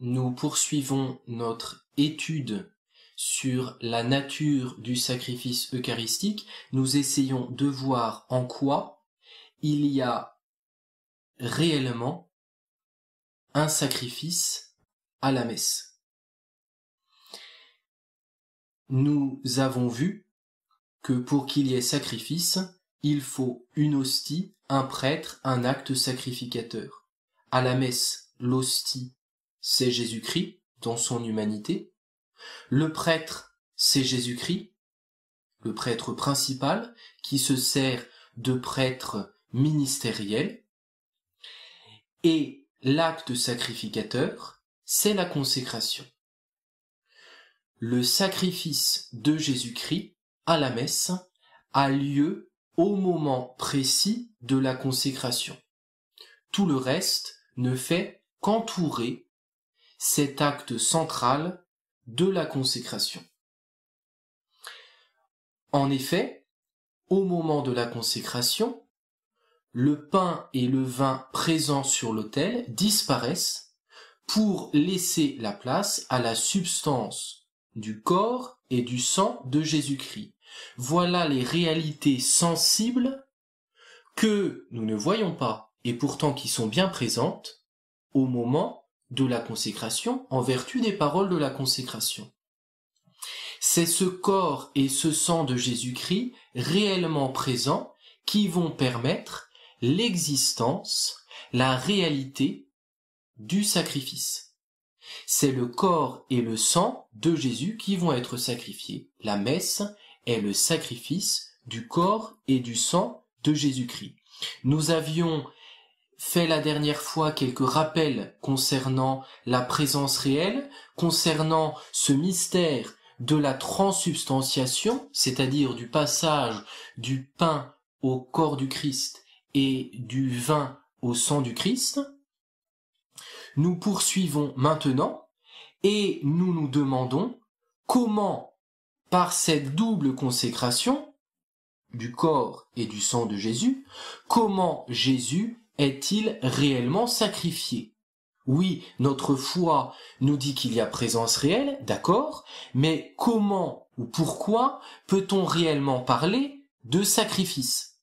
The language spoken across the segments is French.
nous poursuivons notre étude sur la nature du sacrifice eucharistique. Nous essayons de voir en quoi il y a réellement un sacrifice à la messe. Nous avons vu que pour qu'il y ait sacrifice, il faut une hostie, un prêtre, un acte sacrificateur. À la messe, l'hostie, c'est Jésus-Christ dans son humanité. Le prêtre, c'est Jésus-Christ, le prêtre principal, qui se sert de prêtre ministériel. Et l'acte sacrificateur, c'est la consécration. Le sacrifice de Jésus-Christ à la messe a lieu au moment précis de la consécration. Tout le reste ne fait qu'entourer cet acte central de la consécration. En effet, au moment de la consécration, le pain et le vin présents sur l'autel disparaissent pour laisser la place à la substance du corps et du sang de Jésus-Christ. Voilà les réalités sensibles que nous ne voyons pas et pourtant qui sont bien présentes au moment de la consécration en vertu des paroles de la consécration. C'est ce corps et ce sang de Jésus-Christ réellement présents qui vont permettre l'existence, la réalité du sacrifice. C'est le corps et le sang de Jésus qui vont être sacrifiés. La messe est le sacrifice du corps et du sang de Jésus-Christ. Nous avions fait la dernière fois quelques rappels concernant la présence réelle, concernant ce mystère de la transsubstantiation, c'est-à-dire du passage du pain au corps du Christ et du vin au sang du Christ. Nous poursuivons maintenant et nous nous demandons comment, par cette double consécration du corps et du sang de Jésus, comment Jésus est-il réellement sacrifié? Oui, notre foi nous dit qu'il y a présence réelle, d'accord, mais comment ou pourquoi peut-on réellement parler de sacrifice?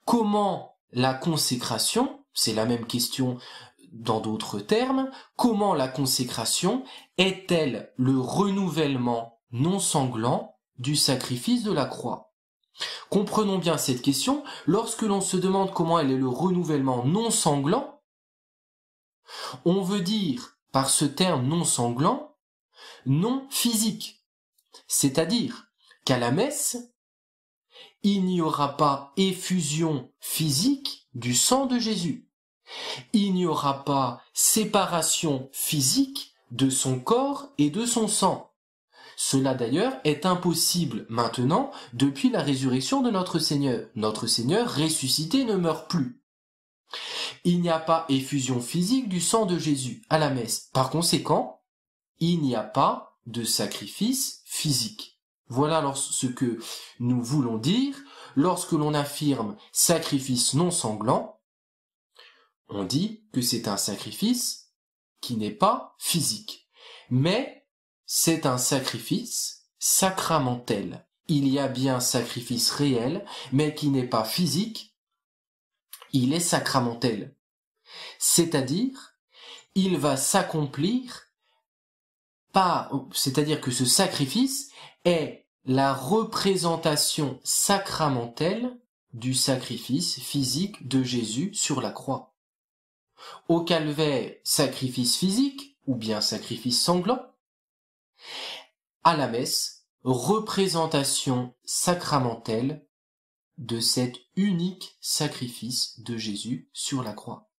Comment la consécration, c'est la même question dans d'autres termes, comment la consécration est-elle le renouvellement non sanglant du sacrifice de la croix? Comprenons bien cette question, lorsque l'on se demande comment elle est le renouvellement non sanglant, on veut dire par ce terme non sanglant, non physique. C'est-à-dire qu'à la messe, il n'y aura pas effusion physique du sang de Jésus. Il n'y aura pas séparation physique de son corps et de son sang. Cela d'ailleurs est impossible maintenant depuis la résurrection de notre Seigneur. Notre Seigneur ressuscité ne meurt plus. Il n'y a pas effusion physique du sang de Jésus à la messe. Par conséquent, il n'y a pas de sacrifice physique. Voilà alors ce que nous voulons dire lorsque l'on affirme sacrifice non sanglant. On dit que c'est un sacrifice qui n'est pas physique, mais c'est un sacrifice sacramentel. Il y a bien sacrifice réel, mais qui n'est pas physique, il est sacramentel. C'est-à-dire, il va s'accomplir c'est-à-dire que ce sacrifice est la représentation sacramentelle du sacrifice physique de Jésus sur la croix. Au calvaire, sacrifice physique, ou bien sacrifice sanglant. À la messe, représentation sacramentelle de cet unique sacrifice de Jésus sur la croix.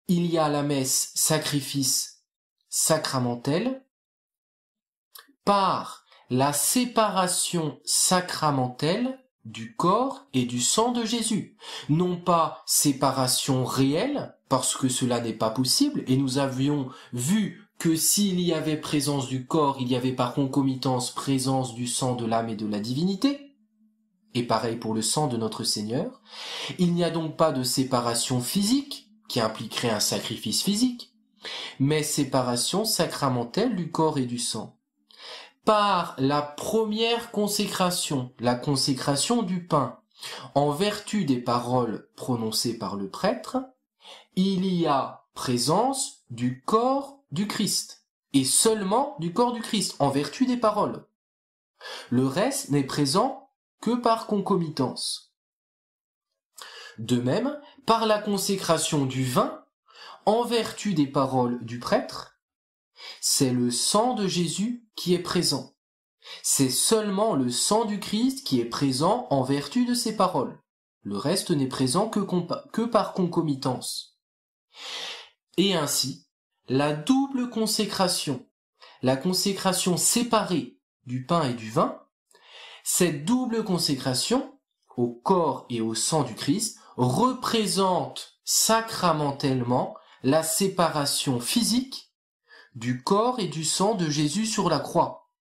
Il y a à la messe sacrifice sacramentel par la séparation sacramentelle du corps et du sang de Jésus. Non pas séparation réelle, parce que cela n'est pas possible, et nous avions vu que s'il y avait présence du corps, il y avait par concomitance présence du sang, de l'âme et de la divinité, et pareil pour le sang de notre Seigneur. Il n'y a donc pas de séparation physique, qui impliquerait un sacrifice physique, mais séparation sacramentelle du corps et du sang. Par la première consécration, la consécration du pain, en vertu des paroles prononcées par le prêtre, il y a présence du corps du Christ, et seulement du corps du Christ, en vertu des paroles. Le reste n'est présent que par concomitance. De même, par la consécration du vin, en vertu des paroles du prêtre, c'est le sang de Jésus qui est présent. C'est seulement le sang du Christ qui est présent en vertu de ses paroles. Le reste n'est présent que par concomitance. Et ainsi, la double consécration, la consécration séparée du pain et du vin, cette double consécration au corps et au sang du Christ représente sacramentellement la séparation physique du corps et du sang de Jésus sur la croix.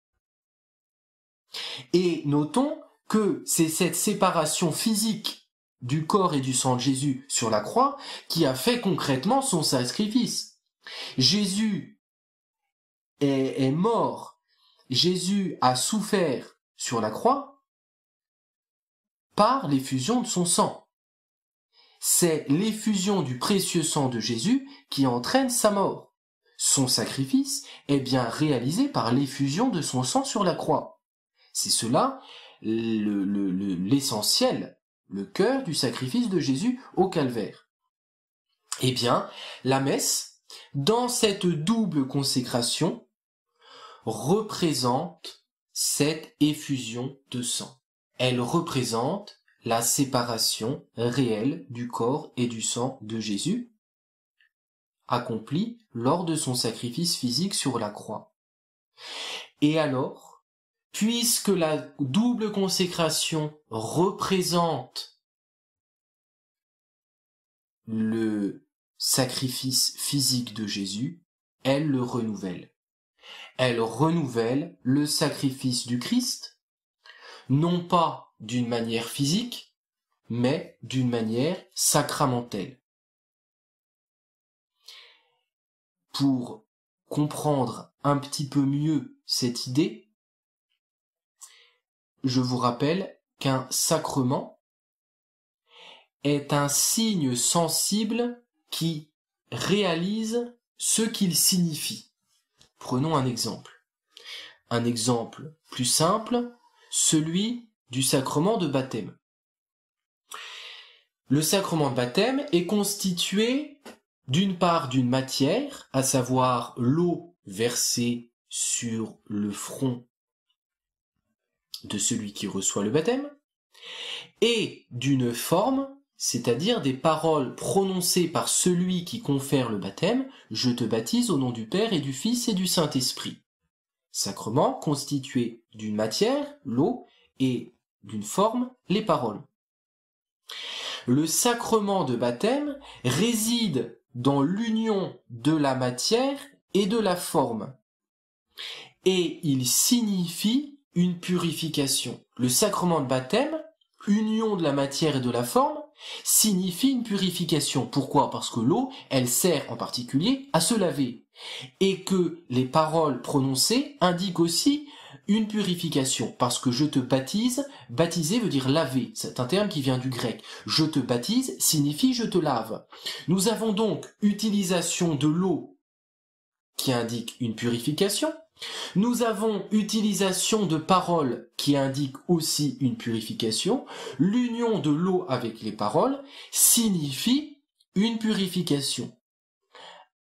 Et notons que c'est cette séparation physique du corps et du sang de Jésus sur la croix qui a fait concrètement son sacrifice. Jésus est mort, Jésus a souffert sur la croix par l'effusion de son sang. C'est l'effusion du précieux sang de Jésus qui entraîne sa mort. Son sacrifice est bien réalisé par l'effusion de son sang sur la croix. C'est cela l'essentiel, le cœur du sacrifice de Jésus au calvaire. Eh bien, la messe, dans cette double consécration, représente cette effusion de sang. Elle représente la séparation réelle du corps et du sang de Jésus, accomplie lors de son sacrifice physique sur la croix. Et alors, puisque la double consécration représente le sacrifice physique de Jésus, elle le renouvelle. Elle renouvelle le sacrifice du Christ, non pas d'une manière physique, mais d'une manière sacramentelle. Pour comprendre un petit peu mieux cette idée, je vous rappelle qu'un sacrement est un signe sensible qui réalise ce qu'il signifie. Prenons un exemple. Un exemple plus simple, celui du sacrement de baptême. Le sacrement de baptême est constitué d'une part d'une matière, à savoir l'eau versée sur le front de celui qui reçoit le baptême, et d'une forme, c'est-à-dire des paroles prononcées par celui qui confère le baptême, « Je te baptise au nom du Père et du Fils et du Saint-Esprit ». Sacrement constitué d'une matière, l'eau, et d'une forme, les paroles. Le sacrement de baptême réside dans l'union de la matière et de la forme, et il signifie une purification. Le sacrement de baptême, union de la matière et de la forme, signifie une purification. Pourquoi? Parce que l'eau, elle sert en particulier à se laver, et que les paroles prononcées indiquent aussi une purification, parce que je te baptise, baptiser veut dire laver, c'est un terme qui vient du grec. Je te baptise signifie je te lave. Nous avons donc utilisation de l'eau qui indique une purification. Nous avons utilisation de paroles qui indiquent aussi une purification. L'union de l'eau avec les paroles signifie une purification.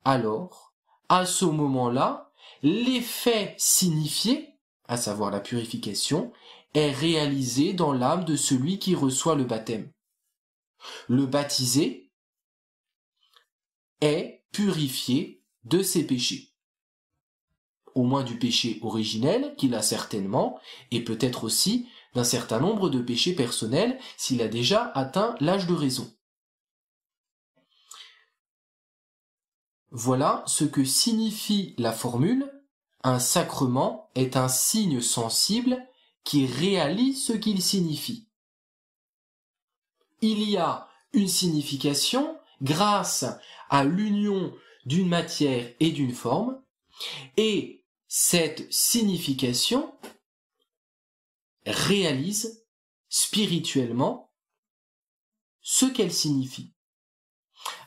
Alors, à ce moment-là, l'effet signifié, à savoir la purification, est réalisé dans l'âme de celui qui reçoit le baptême. Le baptisé est purifié de ses péchés. Au moins du péché originel, qu'il a certainement, et peut-être aussi d'un certain nombre de péchés personnels s'il a déjà atteint l'âge de raison. Voilà ce que signifie la formule « Un sacrement est un signe sensible qui réalise ce qu'il signifie ». Il y a une signification grâce à l'union d'une matière et d'une forme, et cette signification réalise spirituellement ce qu'elle signifie.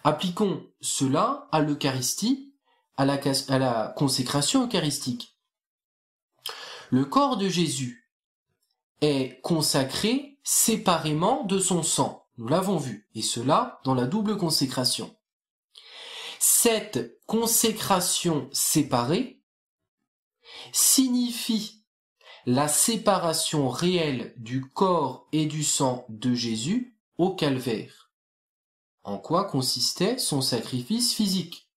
Appliquons cela à l'Eucharistie, à la consécration eucharistique. Le corps de Jésus est consacré séparément de son sang. Nous l'avons vu, et cela dans la double consécration. Cette consécration séparée signifie la séparation réelle du corps et du sang de Jésus au calvaire. En quoi consistait son sacrifice physique?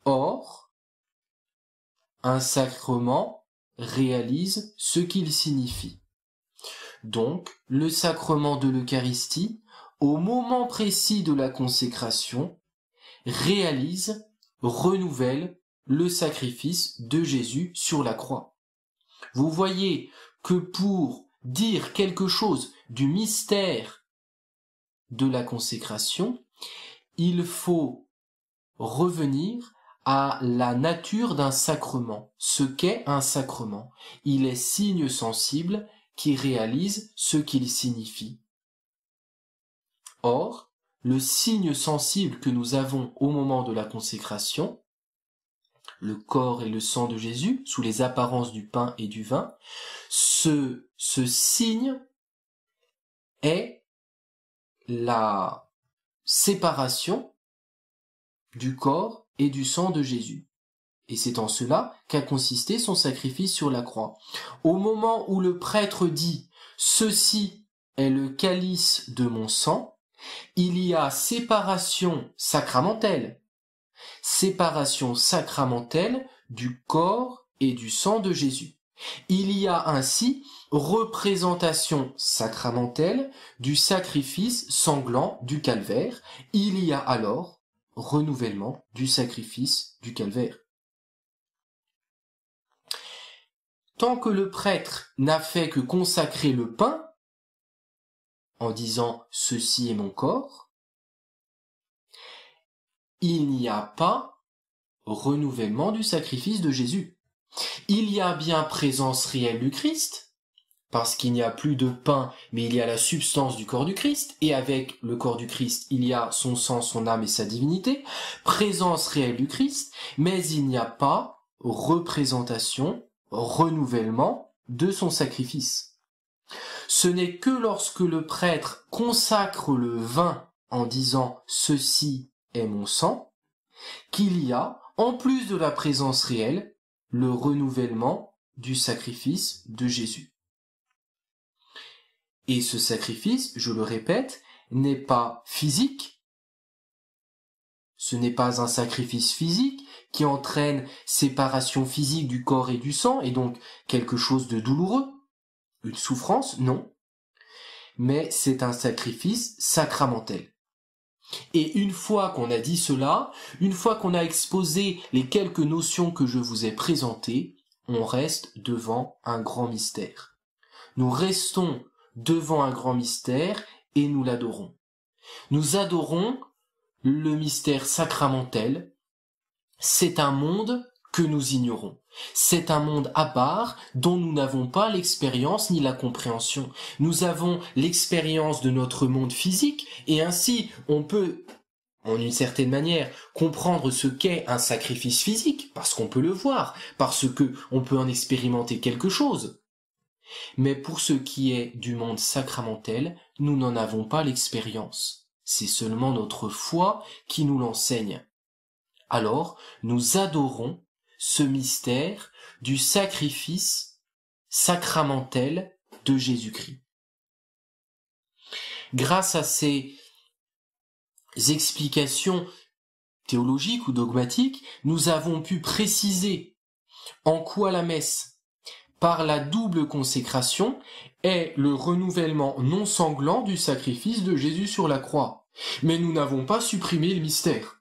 Or, un sacrement réalise ce qu'il signifie. Donc, le sacrement de l'Eucharistie, au moment précis de la consécration, réalise, renouvelle le sacrifice de Jésus sur la croix. Vous voyez que pour dire quelque chose du mystère de la consécration, il faut revenir à la nature d'un sacrement. Ce qu'est un sacrement. Il est signe sensible qui réalise ce qu'il signifie. Or, le signe sensible que nous avons au moment de la consécration, le corps et le sang de Jésus, sous les apparences du pain et du vin, ce signe est la séparation du corps et du sang de Jésus. Et c'est en cela qu'a consisté son sacrifice sur la croix. Au moment où le prêtre dit « Ceci est le calice de mon sang », il y a séparation sacramentelle du corps et du sang de Jésus. Il y a ainsi représentation sacramentelle du sacrifice sanglant du calvaire. Il y a alors renouvellement du sacrifice du calvaire. Tant que le prêtre n'a fait que consacrer le pain, en disant « ceci est mon corps », il n'y a pas renouvellement du sacrifice de Jésus. Il y a bien présence réelle du Christ, parce qu'il n'y a plus de pain, mais il y a la substance du corps du Christ, et avec le corps du Christ, il y a son sang, son âme et sa divinité, présence réelle du Christ, mais il n'y a pas représentation, renouvellement de son sacrifice. Ce n'est que lorsque le prêtre consacre le vin en disant « ceci est mon sang » qu'il y a, en plus de la présence réelle, le renouvellement du sacrifice de Jésus. Et ce sacrifice, je le répète, n'est pas physique. Ce n'est pas un sacrifice physique qui entraîne séparation physique du corps et du sang, et donc quelque chose de douloureux. Une souffrance, non. Mais c'est un sacrifice sacramentel. Et une fois qu'on a dit cela, une fois qu'on a exposé les quelques notions que je vous ai présentées, on reste devant un grand mystère. Nous restons devant un grand mystère et nous l'adorons. Nous adorons le mystère sacramentel. C'est un monde que nous ignorons. C'est un monde à part dont nous n'avons pas l'expérience ni la compréhension. Nous avons l'expérience de notre monde physique et ainsi on peut, en une certaine manière, comprendre ce qu'est un sacrifice physique, parce qu'on peut le voir, parce que on peut en expérimenter quelque chose. Mais pour ce qui est du monde sacramentel, nous n'en avons pas l'expérience. C'est seulement notre foi qui nous l'enseigne. Alors, nous adorons ce mystère du sacrifice sacramentel de Jésus-Christ. Grâce à ces explications théologiques ou dogmatiques, nous avons pu préciser en quoi la messe, par la double consécration, est le renouvellement non sanglant du sacrifice de Jésus sur la croix. Mais nous n'avons pas supprimé le mystère.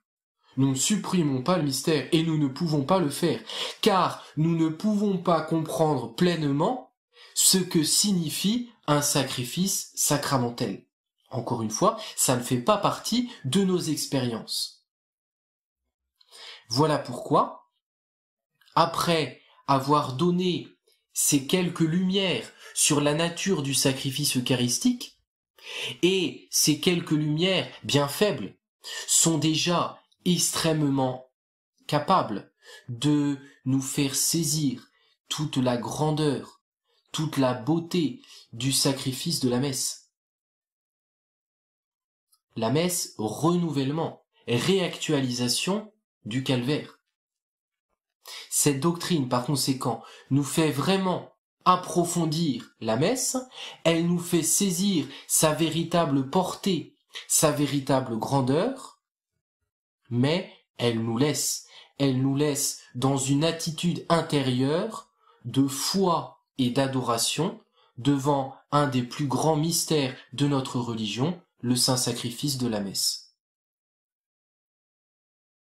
Nous ne supprimons pas le mystère et nous ne pouvons pas le faire, car nous ne pouvons pas comprendre pleinement ce que signifie un sacrifice sacramentel. Encore une fois, ça ne fait pas partie de nos expériences. Voilà pourquoi, après avoir donné ces quelques lumières sur la nature du sacrifice eucharistique, et ces quelques lumières bien faibles sont déjà extrêmement capables de nous faire saisir toute la grandeur, toute la beauté du sacrifice de la messe. La messe, renouvellement, réactualisation du calvaire. Cette doctrine, par conséquent, nous fait vraiment approfondir la messe, elle nous fait saisir sa véritable portée, sa véritable grandeur, mais elle nous laisse dans une attitude intérieure de foi et d'adoration devant un des plus grands mystères de notre religion, le saint sacrifice de la messe.